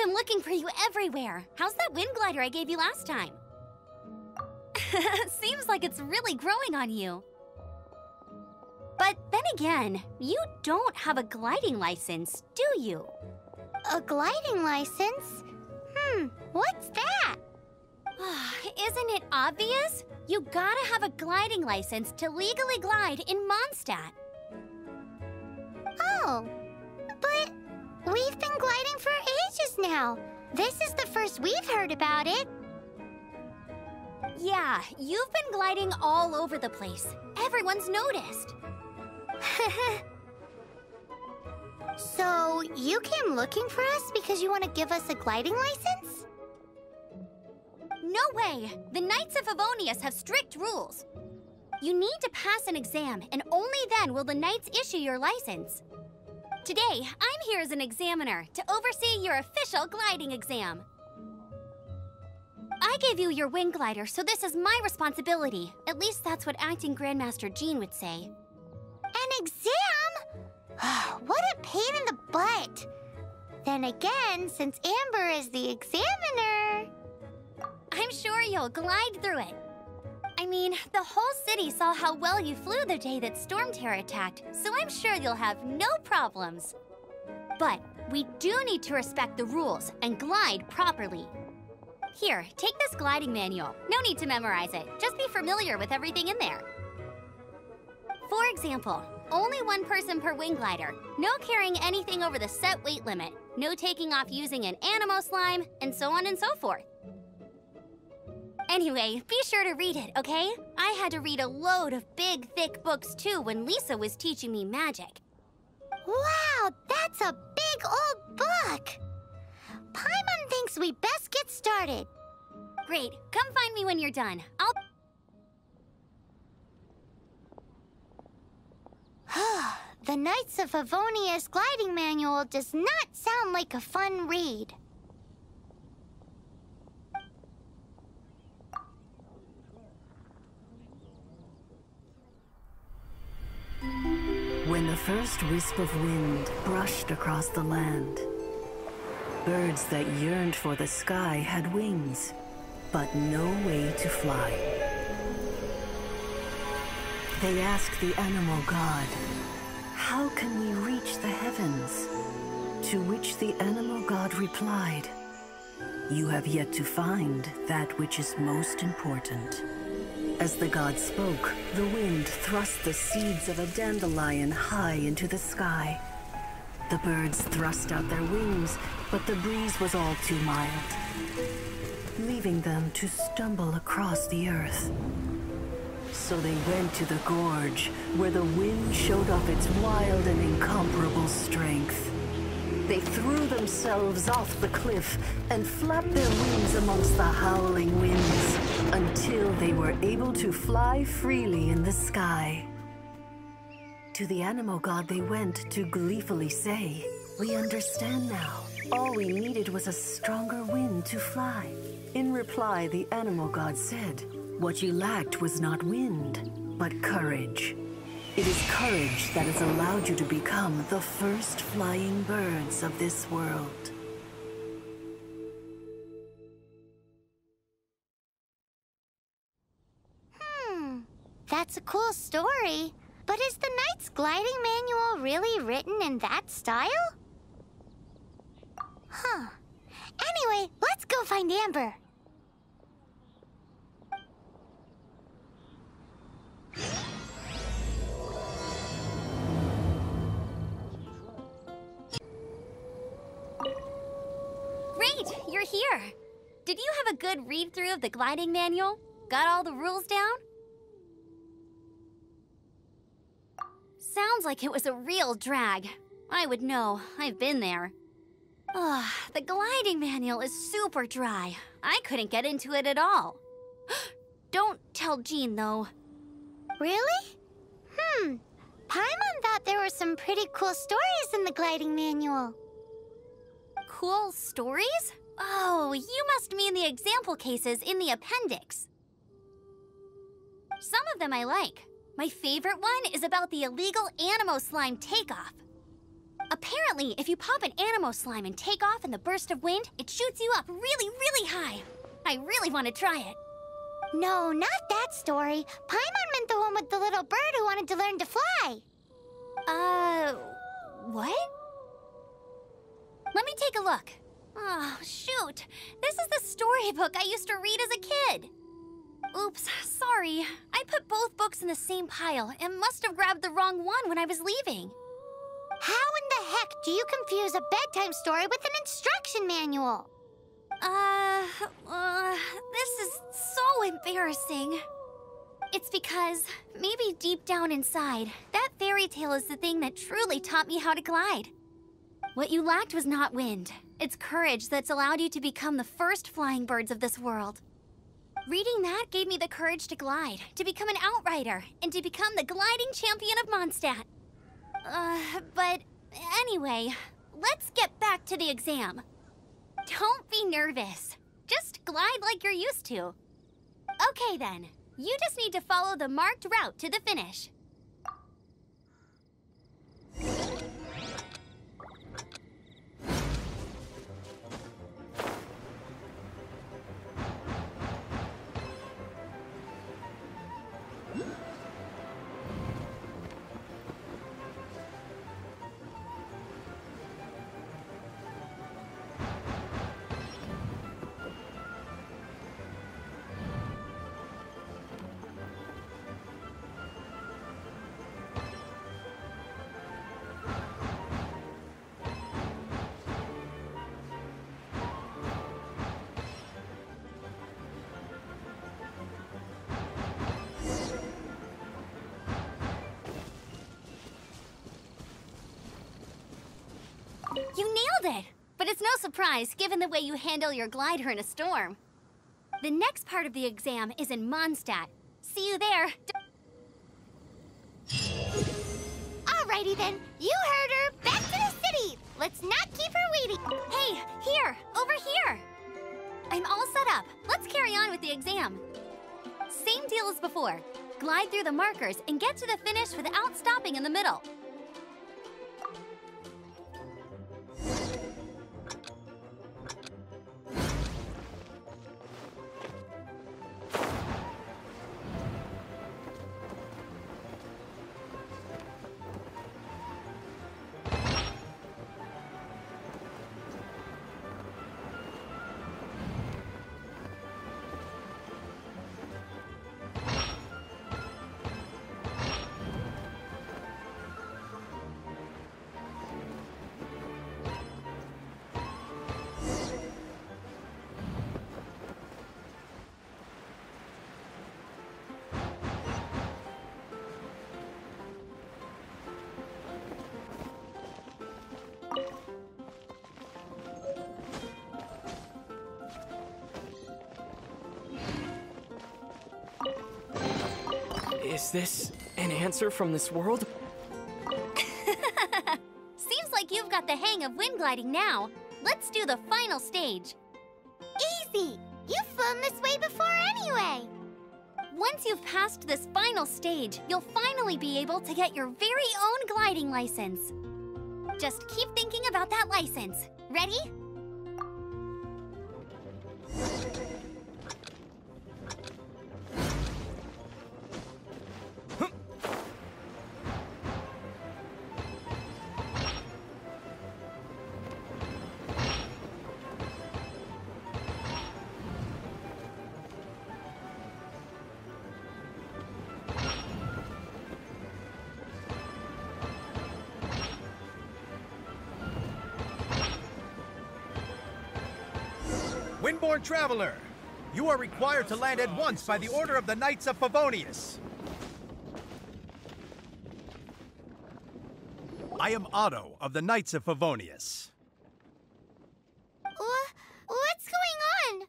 I'm looking for you everywhere. How's that wind glider I gave you last time? Seems like it's really growing on you. But then again, you don't have a gliding license, do you? A gliding license? What's that? Isn't it obvious? You gotta have a gliding license to legally glide in Mondstadt. Oh, but we've been gliding for ages now. This is the first we've heard about it. Yeah, you've been gliding all over the place. Everyone's noticed. So, you came looking for us because you want to give us a gliding license? No way! The Knights of Favonius have strict rules. You need to pass an exam, and only then will the Knights issue your license. Today, I'm here as an examiner to oversee your official gliding exam. I gave you your wing glider, so this is my responsibility. At least that's what Acting Grandmaster Jean would say. An exam? What a pain in the butt. Then again, since Amber is the examiner... I'm sure you'll glide through it. I mean, the whole city saw how well you flew the day that Storm Terror attacked, so I'm sure you'll have no problems. But we do need to respect the rules and glide properly. Here, take this gliding manual. No need to memorize it. Just be familiar with everything in there. For example, only one person per wing glider, no carrying anything over the set weight limit, no taking off using an Anemo slime, and so on and so forth. Anyway, be sure to read it, okay? I had to read a load of big, thick books too when Lisa was teaching me magic. Wow, that's a big old book! Paimon thinks we best get started. Great, come find me when you're done. The Knights of Favonius gliding manual does not sound like a fun read. When the first wisp of wind brushed across the land, birds that yearned for the sky had wings, but no way to fly. They asked the Anemo God, "How can we reach the heavens?" To which the Anemo God replied, "You have yet to find that which is most important." As the god spoke, the wind thrust the seeds of a dandelion high into the sky. The birds thrust out their wings, but the breeze was all too mild, leaving them to stumble across the earth. So they went to the gorge, where the wind showed off its wild and incomparable strength. They threw themselves off the cliff and flapped their wings amongst the howling winds until they were able to fly freely in the sky. To the Anemo God they went to gleefully say, "We understand now. All we needed was a stronger wind to fly." In reply, the Anemo God said, "What you lacked was not wind, but courage. It is courage that has allowed you to become the first flying birds of this world." That's a cool story. But is the Knight's gliding manual really written in that style? Anyway, let's go find Amber. Great, you're here. Did you have a good read-through of the gliding manual? Got all the rules down? Sounds like it was a real drag. I would know. I've been there. The gliding manual is super dry. I couldn't get into it at all. Don't tell Jean, though. Really? Paimon thought there were some pretty cool stories in the gliding manual. Cool stories? Oh, you must mean the example cases in the appendix. Some of them I like. My favorite one is about the illegal Anemo slime takeoff. Apparently, if you pop an Anemo slime and take off in the burst of wind, it shoots you up really, really high. I really want to try it. No, not that story. Paimon meant the one with the little bird who wanted to learn to fly. What? Let me take a look. Oh, shoot. This is the storybook I used to read as a kid. Oops, sorry. I put both books in the same pile and must have grabbed the wrong one when I was leaving. How in the heck do you confuse a bedtime story with an instruction manual? This is so embarrassing. It's because, maybe deep down inside, that fairy tale is the thing that truly taught me how to glide. What you lacked was not wind. It's courage that's allowed you to become the first flying birds of this world. Reading that gave me the courage to glide, to become an outrider, and to become the gliding champion of Mondstadt. But anyway, let's get back to the exam. Don't be nervous. Just glide like you're used to. Okay then, you just need to follow the marked route to the finish. You nailed it! But it's no surprise, given the way you handle your glider in a storm. The next part of the exam is in Mondstadt. See you there. Alrighty then, you heard her. Back to the city. Let's not keep her waiting. Hey, here, over here. I'm all set up. Let's carry on with the exam. Same deal as before. Glide through the markers and get to the finish without stopping in the middle. Is this an answer from this world? Seems like you've got the hang of wind gliding now. Let's do the final stage. Easy. You've flown this way before anyway. Once you've passed this final stage, you'll finally be able to get your very own gliding license. Just keep thinking about that license. Ready? Windborne Traveler, you are required to land at once by the order of the Knights of Favonius. I am Otto of the Knights of Favonius. What's going on?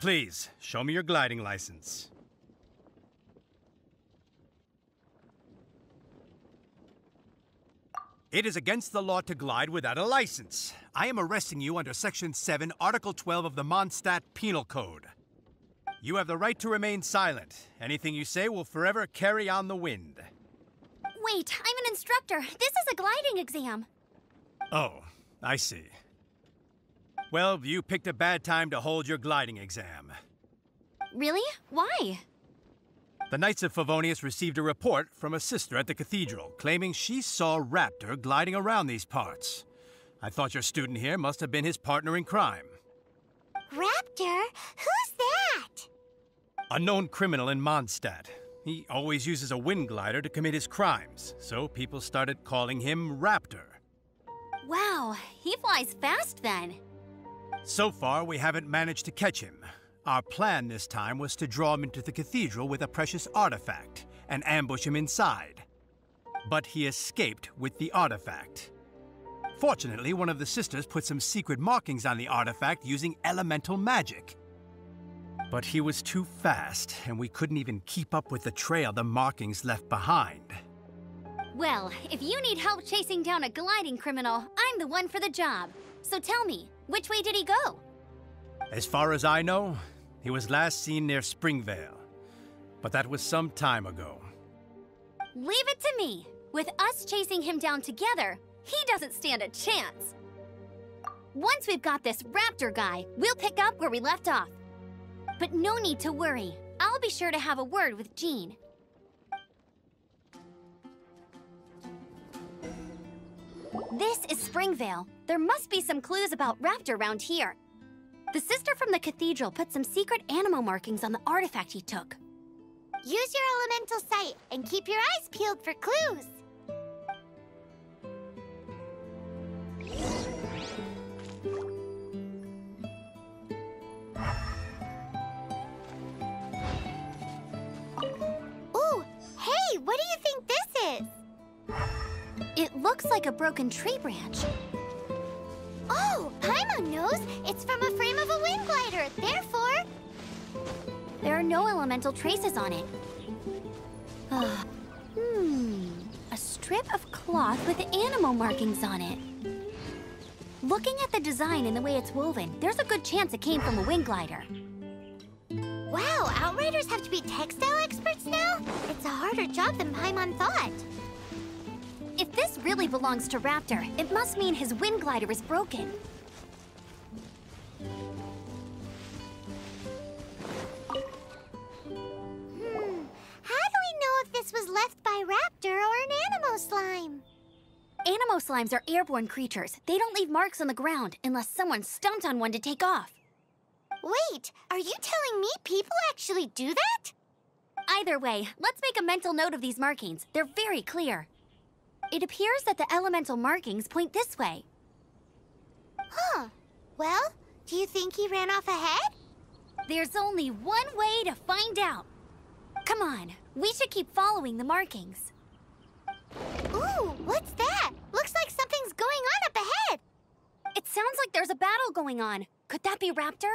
Please, show me your gliding license. It is against the law to glide without a license. I am arresting you under Section 7, Article 12 of the Mondstadt Penal Code. You have the right to remain silent. Anything you say will forever carry on the wind. Wait, I'm an instructor. This is a gliding exam. Oh, I see. Well, you picked a bad time to hold your gliding exam. Really? Why? The Knights of Favonius received a report from a sister at the cathedral claiming she saw Raptor gliding around these parts. I thought your student here must have been his partner in crime. Raptor? Who's that? A known criminal in Mondstadt. He always uses a wind glider to commit his crimes, so people started calling him Raptor. Wow, he flies fast then. So far, we haven't managed to catch him. Our plan this time was to draw him into the cathedral with a precious artifact and ambush him inside. But he escaped with the artifact. Fortunately, one of the sisters put some secret markings on the artifact using elemental magic. But he was too fast, and we couldn't even keep up with the trail the markings left behind. Well, if you need help chasing down a gliding criminal, I'm the one for the job. So tell me, which way did he go? As far as I know, he was last seen near Springvale. But that was some time ago. Leave it to me. With us chasing him down together, he doesn't stand a chance. Once we've got this Raptor guy, we'll pick up where we left off. But no need to worry. I'll be sure to have a word with Jean. This is Springvale. There must be some clues about Raptor around here. The sister from the cathedral put some secret Anemo markings on the artifact he took. Use your elemental sight and keep your eyes peeled for clues. Ooh, hey, what do you think this is? It looks like a broken tree branch. Oh, Paimon knows. It's from a frame of a wind glider. Therefore, There are no elemental traces on it. A strip of cloth with Anemo markings on it. Looking at the design and the way it's woven, there's a good chance it came from a wind glider. wow, Outriders have to be textile experts now? It's a harder job than Paimon thought. If this really belongs to Raptor, it must mean his wind glider is broken. How do we know if this was left by Raptor or an Anemo slime? Anemo slimes are airborne creatures. They don't leave marks on the ground unless someone stomped on one to take off. Wait, are you telling me people actually do that? Either way, let's make a mental note of these markings. They're very clear. It appears that the elemental markings point this way. Huh. Well, do you think he ran off ahead? There's only one way to find out. Come on, we should keep following the markings. Ooh, what's that? Looks like something's going on up ahead. It sounds like there's a battle going on. Could that be Raptor?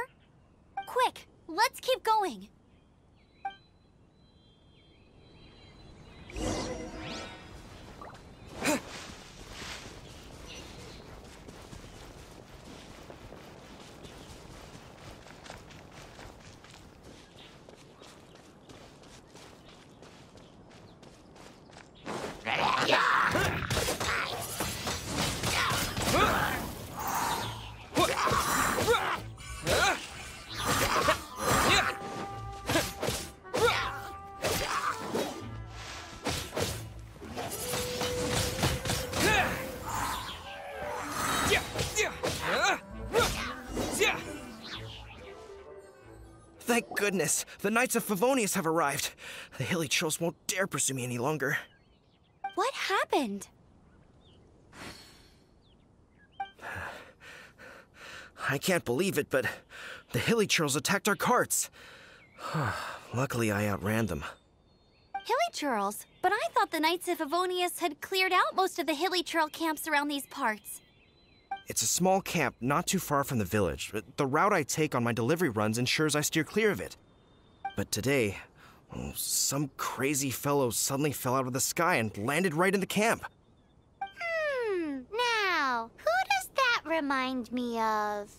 Quick, let's keep going. Thank goodness, the Knights of Favonius have arrived. The hilly trolls won't dare pursue me any longer. What happened? I can't believe it, but the hilly trolls attacked our carts. Luckily, I outran them. Hilly Churls? But I thought the Knights of Favonius had cleared out most of the Hilly Churl camps around these parts. It's a small camp not too far from the village. The route I take on my delivery runs ensures I steer clear of it. But today, some crazy fellow suddenly fell out of the sky and landed right in the camp. Now, who does that remind me of?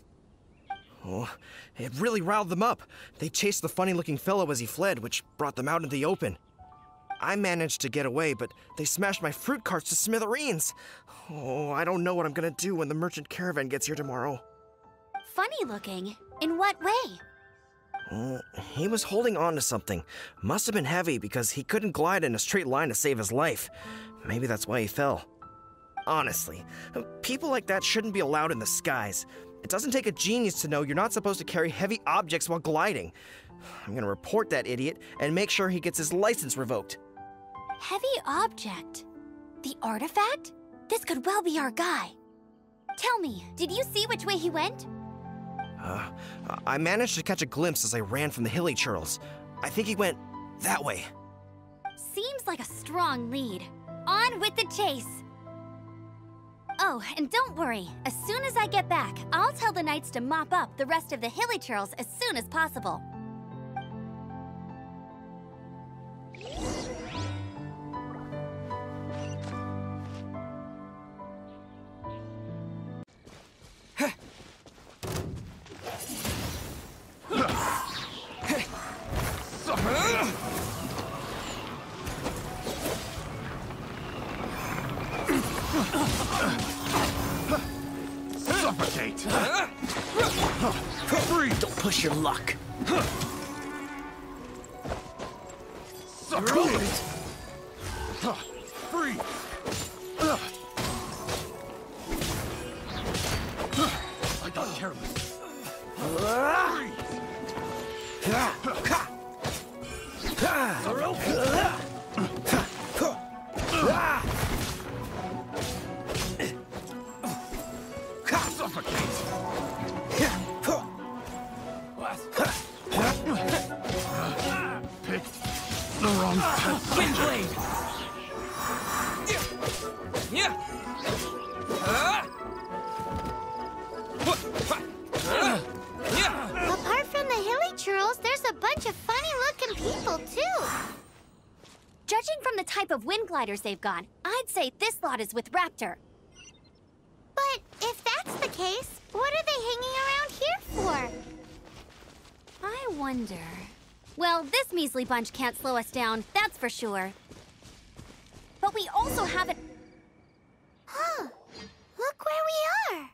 Oh, it really riled them up. They chased the funny-looking fellow as he fled, which brought them out into the open. I managed to get away, but they smashed my fruit carts to smithereens. Oh, I don't know what I'm gonna do when the merchant caravan gets here tomorrow. Funny looking. In what way? He was holding on to something. Must have been heavy because he couldn't glide in a straight line to save his life. Maybe that's why he fell. Honestly, people like that shouldn't be allowed in the skies. It doesn't take a genius to know you're not supposed to carry heavy objects while gliding. I'm gonna report that idiot and make sure he gets his license revoked. Heavy object? The artifact? This could well be our guy. Tell me, did you see which way he went? I managed to catch a glimpse as I ran from the hilly churls. I think he went that way. Seems like a strong lead. On with the chase! Oh, and don't worry. As soon as I get back, I'll tell the knights to mop up the rest of the hilly churls as soon as possible. Suffocate! Don't push your luck. Suffocate! Free! I got careless. Picked the wrong path. Windblade! Apart from the hilly churls, there's a bunch of funny-looking people, too. Judging from the type of wind gliders they've got, I'd say this lot is with Raptor. But if that's the case, what are they hanging around here for? I wonder... Well, this measly bunch can't slow us down, that's for sure. But we also haven't... Huh. Look where we are.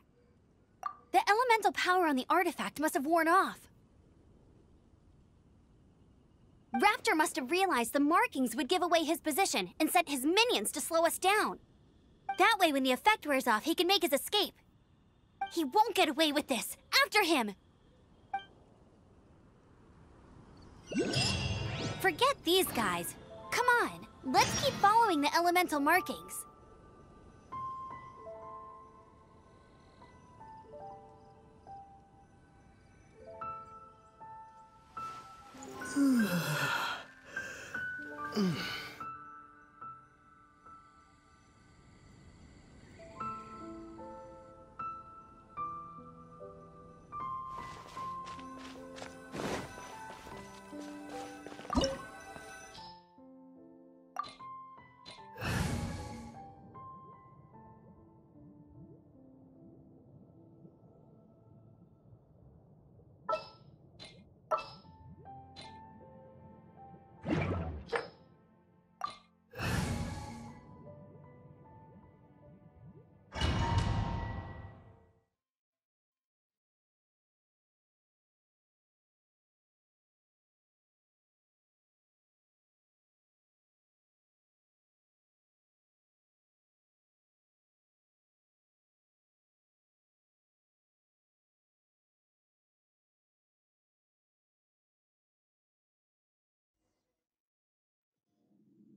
The elemental power on the artifact must have worn off. Raptor must have realized the markings would give away his position and sent his minions to slow us down. That way, when the effect wears off, he can make his escape. He won't get away with this. After him! Forget these guys. Come on, let's keep following the elemental markings.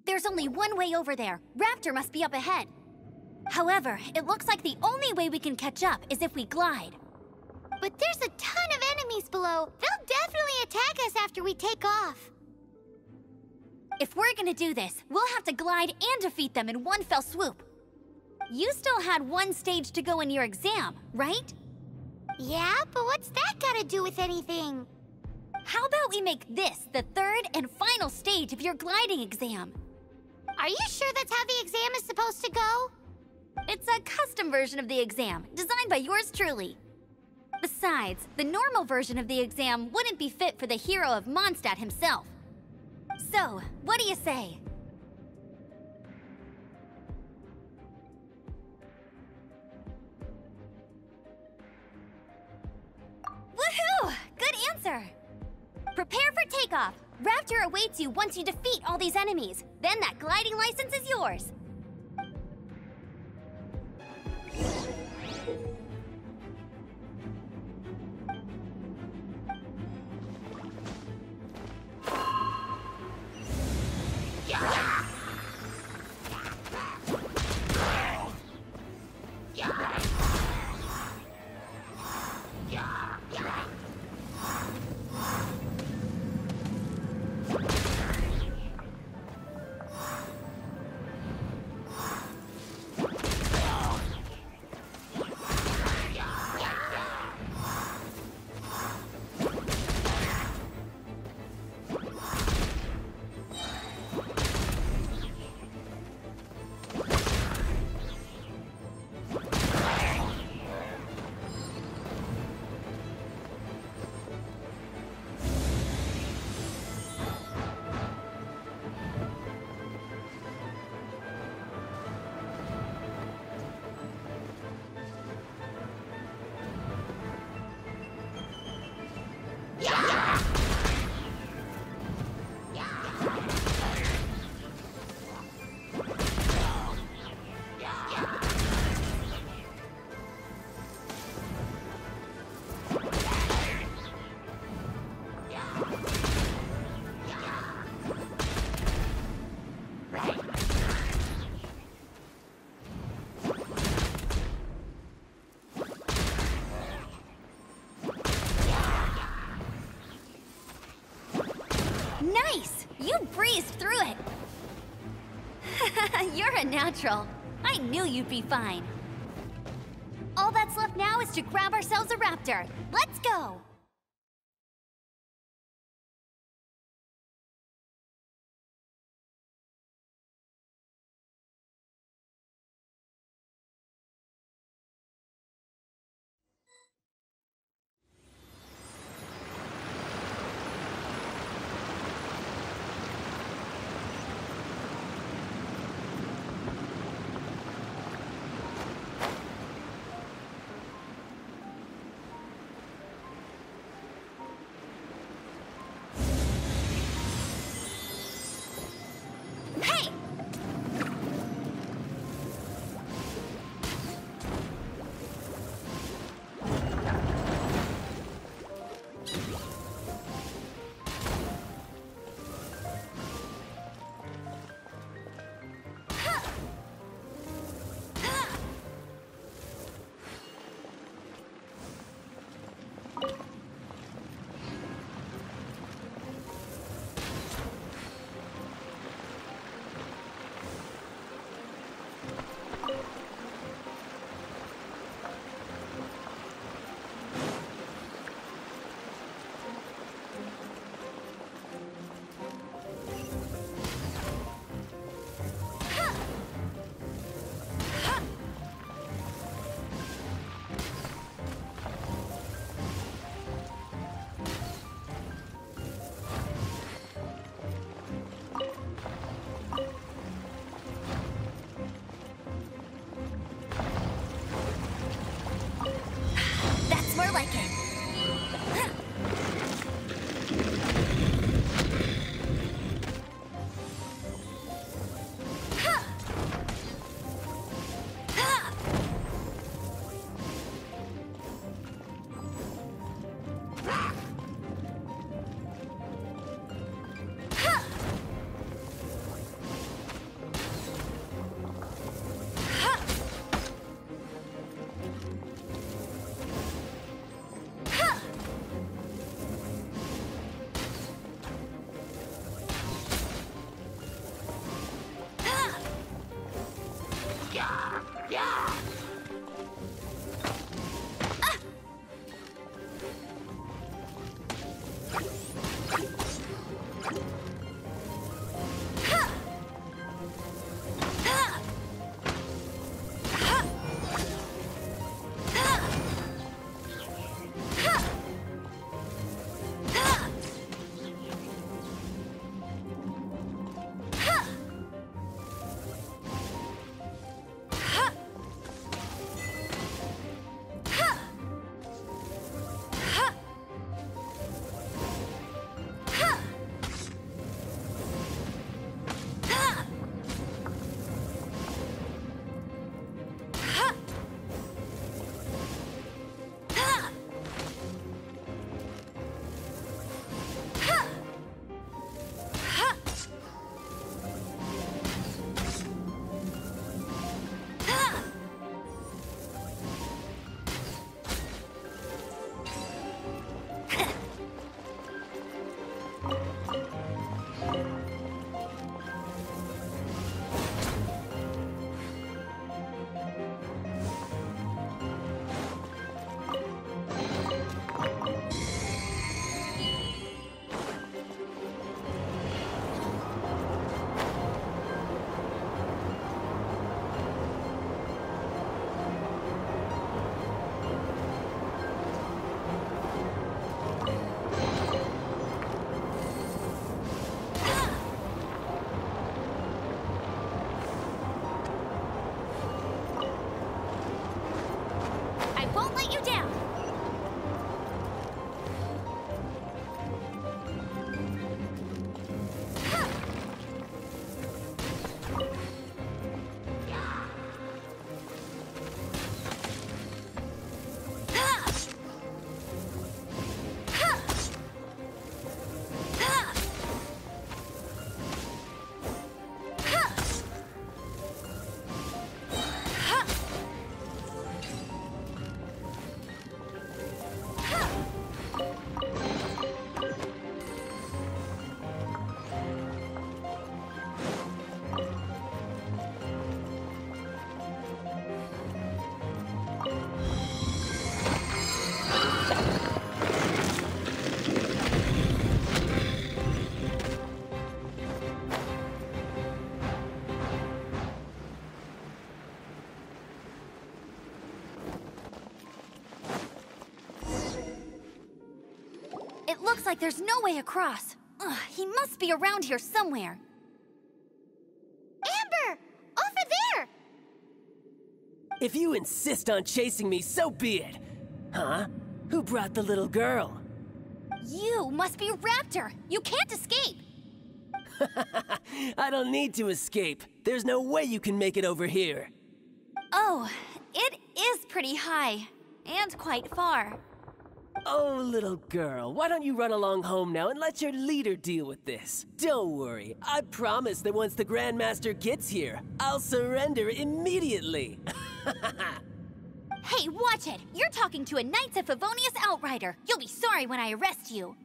There's only one way over there. Raptor must be up ahead. However, it looks like the only way we can catch up is if we glide. But there's a ton of enemies below. They'll definitely attack us after we take off. If we're gonna do this, we'll have to glide and defeat them in one fell swoop. You still had one stage to go in your exam, right? Yeah, but what's that got to do with anything? How about we make this the third and final stage of your gliding exam? Are you sure that's how the exam is supposed to go? It's a custom version of the exam, designed by yours truly. Besides, the normal version of the exam wouldn't be fit for the hero of Mondstadt himself. So, what do you say? answer! Prepare for takeoff! Raptor awaits you once you defeat all these enemies. Then that gliding license is yours! Nice! You breezed through it! You're a natural. I knew you'd be fine. All that's left now is to grab ourselves a raptor. Let's go! It looks like there's no way across. Ugh, he must be around here somewhere. Amber! Over there! If you insist on chasing me, so be it. Huh? Who brought the little girl? You must be Raptor. You can't escape. I don't need to escape. There's no way you can make it over here. Oh, it is pretty high. And quite far. Oh, little girl, why don't you run along home now and let your leader deal with this? Don't worry, I promise that once the Grandmaster gets here, I'll surrender immediately. Hey, watch it! You're talking to a Knights of Favonius outrider. You'll be sorry when I arrest you.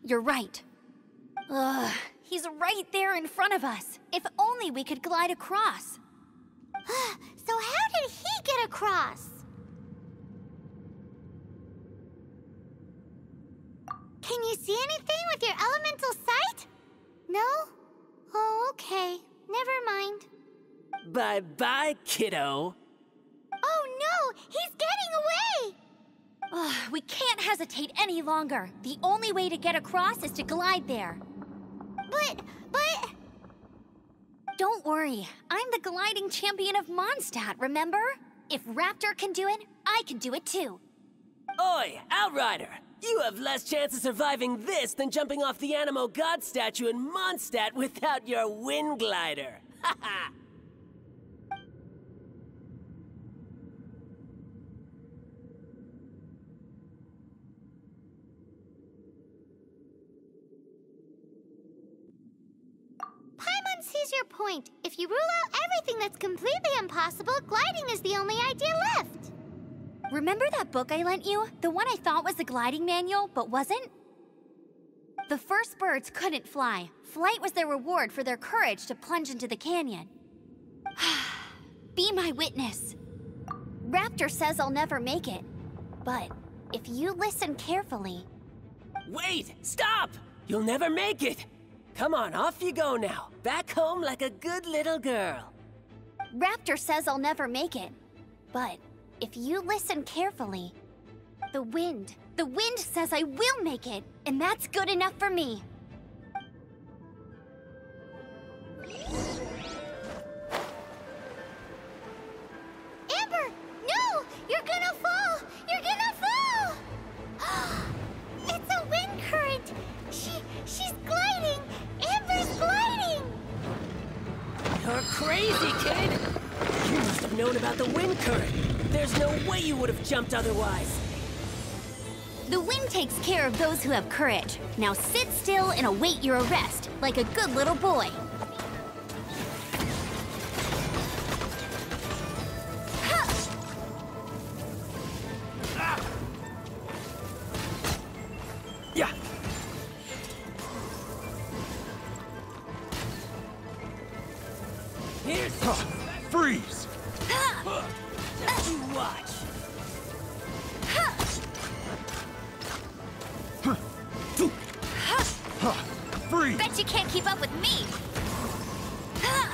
You're right. Ugh, he's right there in front of us. If only we could glide across. So how did he get across? Can you see anything with your elemental sight? No? Oh, okay. Never mind. Bye-bye, kiddo. Oh no! He's getting away! Ugh, we can't hesitate any longer. The only way to get across is to glide there. But... Don't worry. I'm the gliding champion of Mondstadt, remember? If Raptor can do it, I can do it too. Oi, Outrider! You have less chance of surviving this than jumping off the Anemo God statue in Mondstadt without your wind glider. Ha ha! Paimon sees your point. If you rule out everything that's completely impossible, gliding is the only idea left. Remember that book I lent you? The one I thought was the gliding manual, but wasn't? The first birds couldn't fly. Flight was their reward for their courage to plunge into the canyon. Be my witness. Raptor says I'll never make it. But if you listen carefully... Wait! Stop! You'll never make it! Come on, off you go now. Back home like a good little girl. Raptor says I'll never make it. But if you listen carefully, the wind says I will make it, and that's good enough for me. Amber! No! You're gonna fall! You're gonna fall! It's a wind current! She's gliding! Amber's gliding! You're crazy, kid! You must have known about the wind current. There's no way you would have jumped otherwise. The wind takes care of those who have courage. Now sit still and await your arrest, like a good little boy. Yeah. Here's Freeze! you watch. Freeze! Bet you can't keep up with me.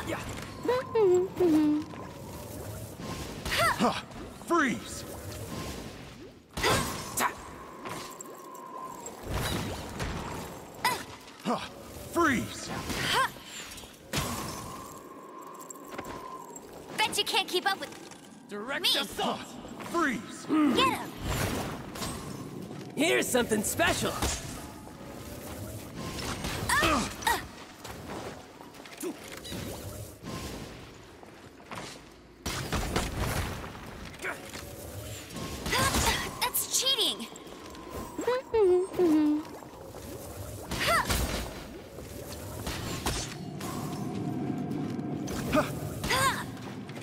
Yeah. Freeze! Freeze! Bet you can't keep up with Direct me. assault. Freeze! Get him! Here's something special. That's cheating.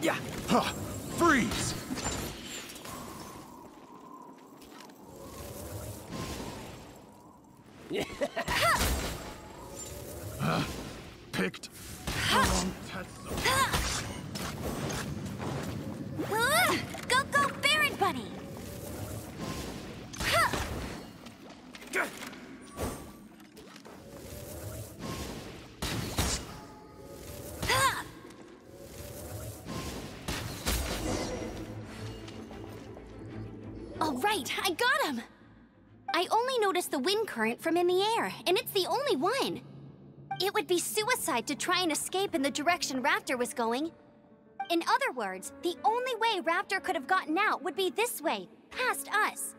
Yeah. Freeze! Picked the wrong test. Go, go, Baron Bunny! All right, right, I got him! I only noticed the wind current from in the air, and it's the only one. It would be suicide to try and escape in the direction Raptor was going. In other words, the only way Raptor could have gotten out would be this way, past us.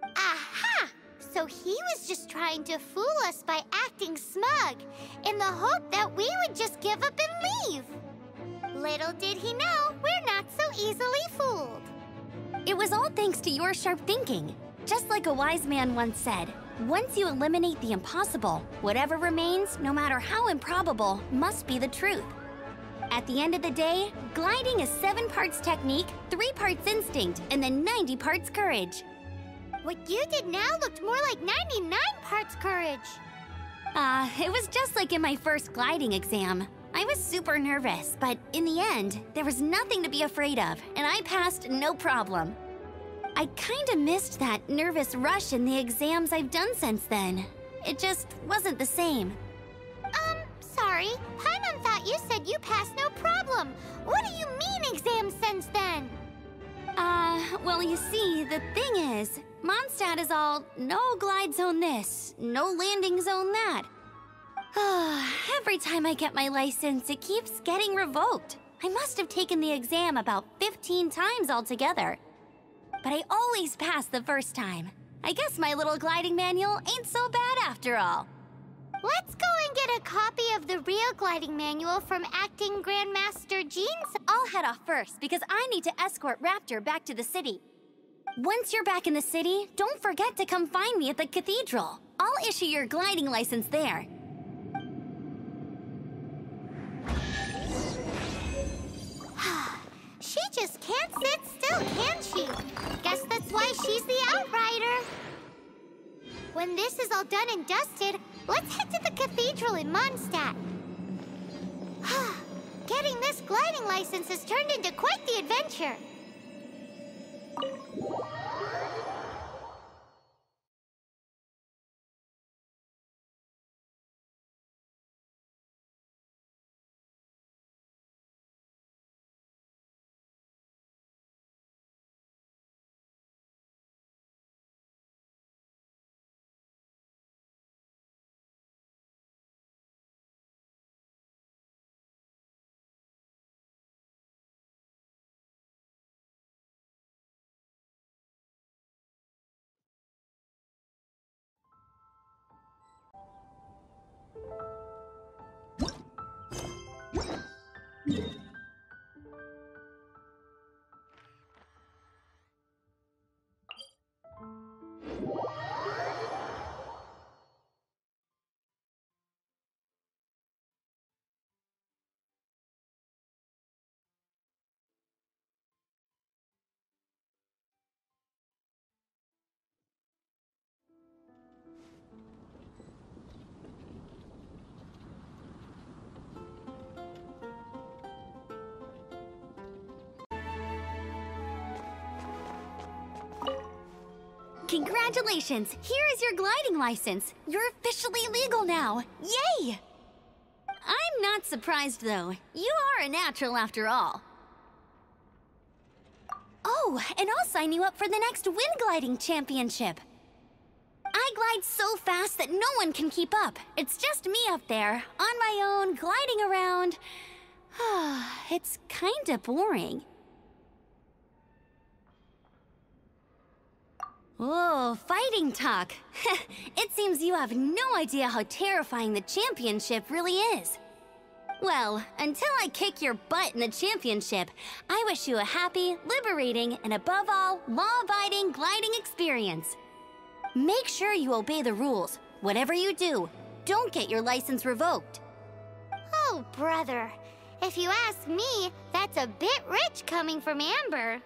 Aha! So he was just trying to fool us by acting smug, in the hope that we would just give up and leave. Little did he know, we're not so easily fooled. It was all thanks to your sharp thinking. Just like a wise man once said, once you eliminate the impossible, whatever remains, no matter how improbable, must be the truth. At the end of the day, gliding is 7 parts technique, 3 parts instinct, and then 90 parts courage. What you did now looked more like 99 parts courage. It was just like in my first gliding exam. I was super nervous, but in the end, there was nothing to be afraid of, and I passed no problem. I kinda missed that nervous rush in the exams I've done since then. It just wasn't the same. Sorry. Paimon thought you said you passed no problem. What do you mean exams since then? Well, you see, the thing is, Mondstadt is all no glide zone this, no landing zone that. Every time I get my license, it keeps getting revoked. I must have taken the exam about 15 times altogether. But I always pass the first time. I guess my little gliding manual ain't so bad after all. Let's go and get a copy of the real gliding manual from Acting Grandmaster Jeans. I'll head off first because I need to escort Raptor back to the city. Once you're back in the city, don't forget to come find me at the cathedral. I'll issue your gliding license there. She just can't sit still, can she? Guess that's why she's the outrider. When this is all done and dusted, let's head to the cathedral in Mondstadt. Getting this gliding license has turned into quite the adventure. Congratulations! Here is your gliding license. You're officially legal now. Yay! I'm not surprised, though. You are a natural after all. Oh, and I'll sign you up for the next wind gliding championship. I glide so fast that no one can keep up. It's just me up there, on my own, gliding around. It's kinda boring. Oh, fighting talk. It seems you have no idea how terrifying the championship really is. Well, until I kick your butt in the championship, I wish you a happy, liberating, and above all, law-abiding gliding experience. Make sure you obey the rules. Whatever you do, don't get your license revoked. Oh, brother. If you ask me, that's a bit rich coming from Amber.